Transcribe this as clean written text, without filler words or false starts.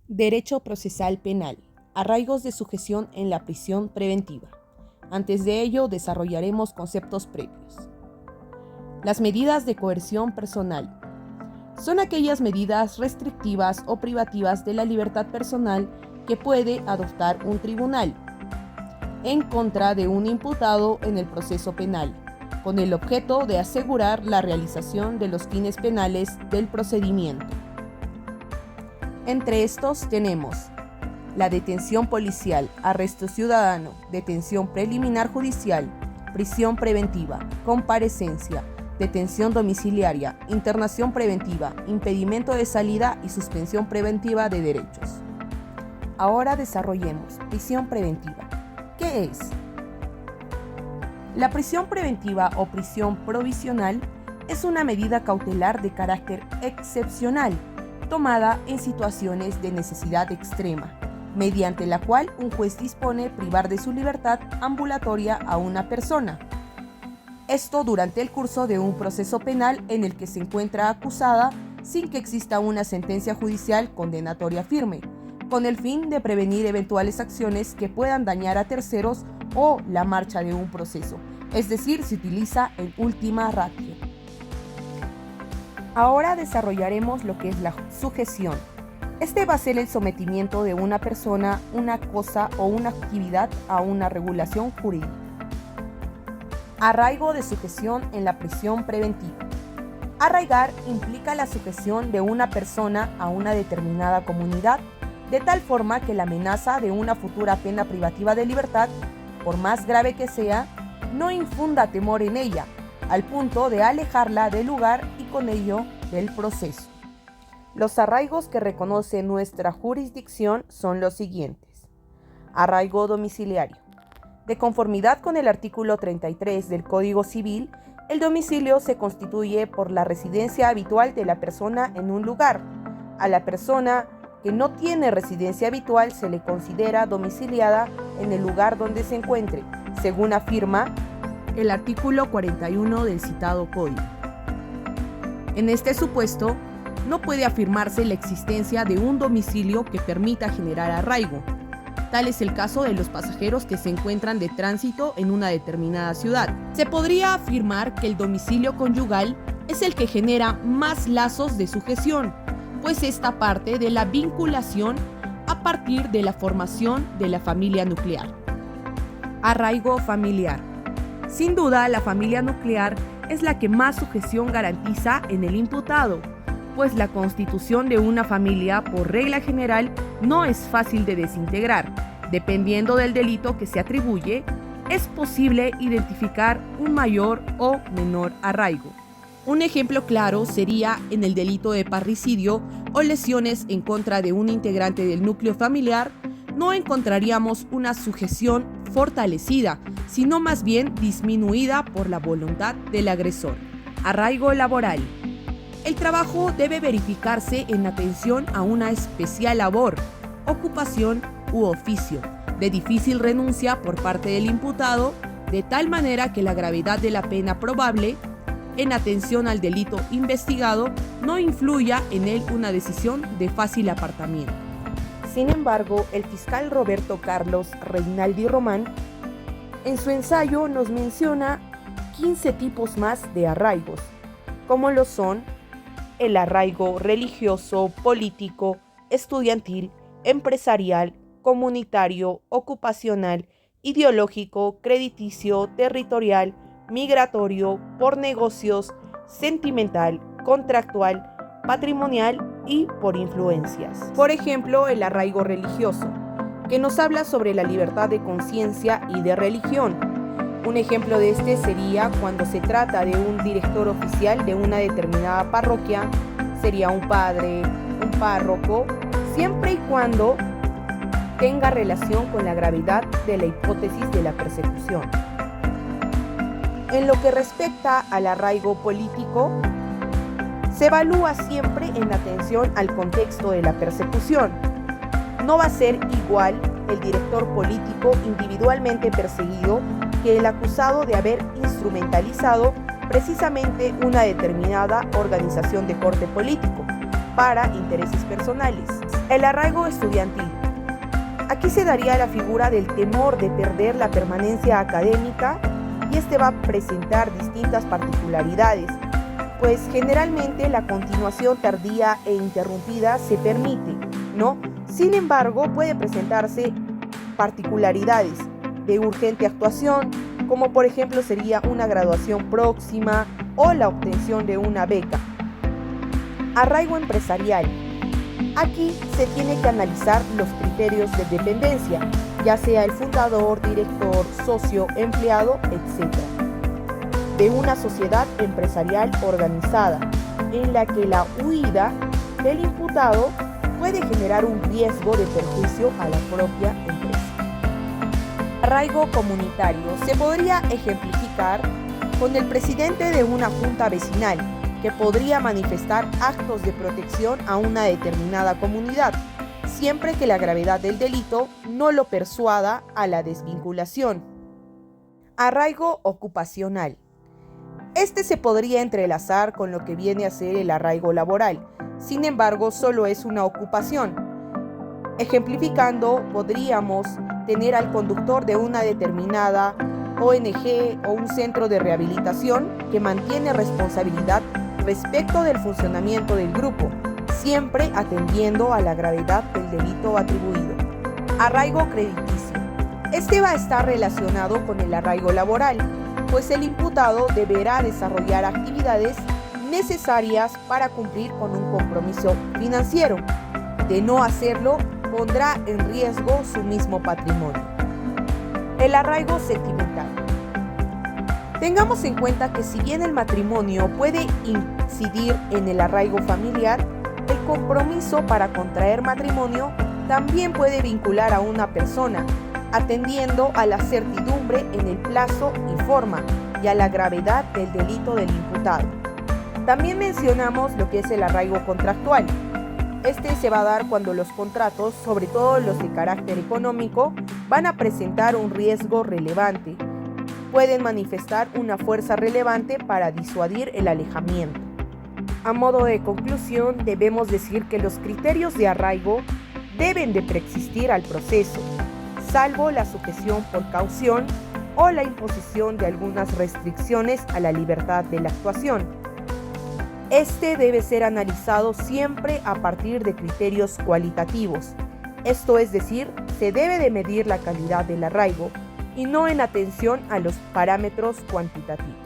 Derecho procesal penal. Arraigos de sujeción en la prisión preventiva. Antes de ello, desarrollaremos conceptos previos. Las medidas de coerción personal son aquellas medidas restrictivas o privativas de la libertad personal que puede adoptar un tribunal en contra de un imputado en el proceso penal, con el objeto de asegurar la realización de los fines penales del procedimiento. Entre estos tenemos la detención policial, arresto ciudadano, detención preliminar judicial, prisión preventiva, comparecencia, detención domiciliaria, internación preventiva, impedimento de salida y suspensión preventiva de derechos. Ahora desarrollemos prisión preventiva. ¿Qué es? La prisión preventiva o prisión provisional es una medida cautelar de carácter excepcional, tomada en situaciones de necesidad extrema, mediante la cual un juez dispone privar de su libertad ambulatoria a una persona. Esto durante el curso de un proceso penal en el que se encuentra acusada sin que exista una sentencia judicial condenatoria firme, con el fin de prevenir eventuales acciones que puedan dañar a terceros o la marcha de un proceso, es decir, se utiliza en última ratio. Ahora desarrollaremos lo que es la sujeción. Este va a ser el sometimiento de una persona, una cosa o una actividad a una regulación jurídica. Arraigo de sujeción en la prisión preventiva. Arraigar implica la sujeción de una persona a una determinada comunidad, de tal forma que la amenaza de una futura pena privativa de libertad, por más grave que sea, no infunda temor en ella, al punto de alejarla del lugar y con ello del proceso. Los arraigos que reconoce nuestra jurisdicción son los siguientes. Arraigo domiciliario. De conformidad con el artículo 33 del Código Civil, el domicilio se constituye por la residencia habitual de la persona en un lugar. A la persona que no tiene residencia habitual se le considera domiciliada en el lugar donde se encuentre, según afirma el artículo 41 del citado Código. En este supuesto, no puede afirmarse la existencia de un domicilio que permita generar arraigo. Tal es el caso de los pasajeros que se encuentran de tránsito en una determinada ciudad. Se podría afirmar que el domicilio conyugal es el que genera más lazos de sujeción, pues esta parte de la vinculación a partir de la formación de la familia nuclear. Arraigo familiar. Sin duda, la familia nuclear es la que más sujeción garantiza en el imputado, pues la constitución de una familia, por regla general, no es fácil de desintegrar. Dependiendo del delito que se atribuye, es posible identificar un mayor o menor arraigo. Un ejemplo claro sería en el delito de parricidio o lesiones en contra de un integrante del núcleo familiar. No encontraríamos una sujeción fortalecida, sino más bien disminuida por la voluntad del agresor. Arraigo laboral. El trabajo debe verificarse en atención a una especial labor, ocupación u oficio, de difícil renuncia por parte del imputado, de tal manera que la gravedad de la pena probable, en atención al delito investigado, no influya en él una decisión de fácil apartamiento. Sin embargo, el fiscal Roberto Carlos Reinaldi Román, en su ensayo nos menciona 15 tipos más de arraigos, como lo son el arraigo religioso, político, estudiantil, empresarial, comunitario, ocupacional, ideológico, crediticio, territorial, migratorio, por negocios, sentimental, contractual, patrimonial y por influencias. Por ejemplo, el arraigo religioso, que nos habla sobre la libertad de conciencia y de religión. Un ejemplo de este sería cuando se trata de un director oficial de una determinada parroquia, sería un padre, un párroco, siempre y cuando tenga relación con la gravedad de la hipótesis de la persecución. En lo que respecta al arraigo político, se evalúa siempre en atención al contexto de la persecución. No va a ser igual el director político individualmente perseguido que el acusado de haber instrumentalizado precisamente una determinada organización de corte político. para intereses personales. El arraigo estudiantil. Aquí se daría la figura del temor de perder la permanencia académica y este va a presentar distintas particularidades, pues generalmente la continuación tardía e interrumpida se permite, ¿no? Sin embargo, puede presentarse particularidades de urgente actuación, como por ejemplo sería una graduación próxima o la obtención de una beca. Arraigo empresarial. Aquí se tiene que analizar los criterios de dependencia, ya sea el fundador, director, socio, empleado, etc. de una sociedad empresarial organizada, en la que la huida del imputado puede generar un riesgo de perjuicio a la propia empresa. Arraigo comunitario se podría ejemplificar con el presidente de una junta vecinal que podría manifestar actos de protección a una determinada comunidad, siempre que la gravedad del delito no lo persuada a la desvinculación. Arraigo ocupacional. Este se podría entrelazar con lo que viene a ser el arraigo laboral, sin embargo solo es una ocupación. Ejemplificando, podríamos tener al conductor de una determinada ONG o un centro de rehabilitación que mantiene responsabilidad respecto del funcionamiento del grupo, siempre atendiendo a la gravedad del delito atribuido. Arraigo crediticio. Este va a estar relacionado con el arraigo laboral, pues el imputado deberá desarrollar actividades necesarias para cumplir con un compromiso financiero. De no hacerlo, pondrá en riesgo su mismo patrimonio. El arraigo sentimental. Tengamos en cuenta que si bien el matrimonio puede incidir en el arraigo familiar, el compromiso para contraer matrimonio también puede vincular a una persona, atendiendo a la certidumbre en el plazo y forma y a la gravedad del delito del imputado. También mencionamos lo que es el arraigo contractual. Este se va a dar cuando los contratos, sobre todo los de carácter económico, van a presentar un riesgo relevante. Pueden manifestar una fuerza relevante para disuadir el alejamiento. A modo de conclusión, debemos decir que los criterios de arraigo deben de preexistir al proceso, salvo la sujeción por caución o la imposición de algunas restricciones a la libertad de la actuación. Este debe ser analizado siempre a partir de criterios cualitativos, esto es decir, se debe de medir la calidad del arraigo y no en atención a los parámetros cuantitativos.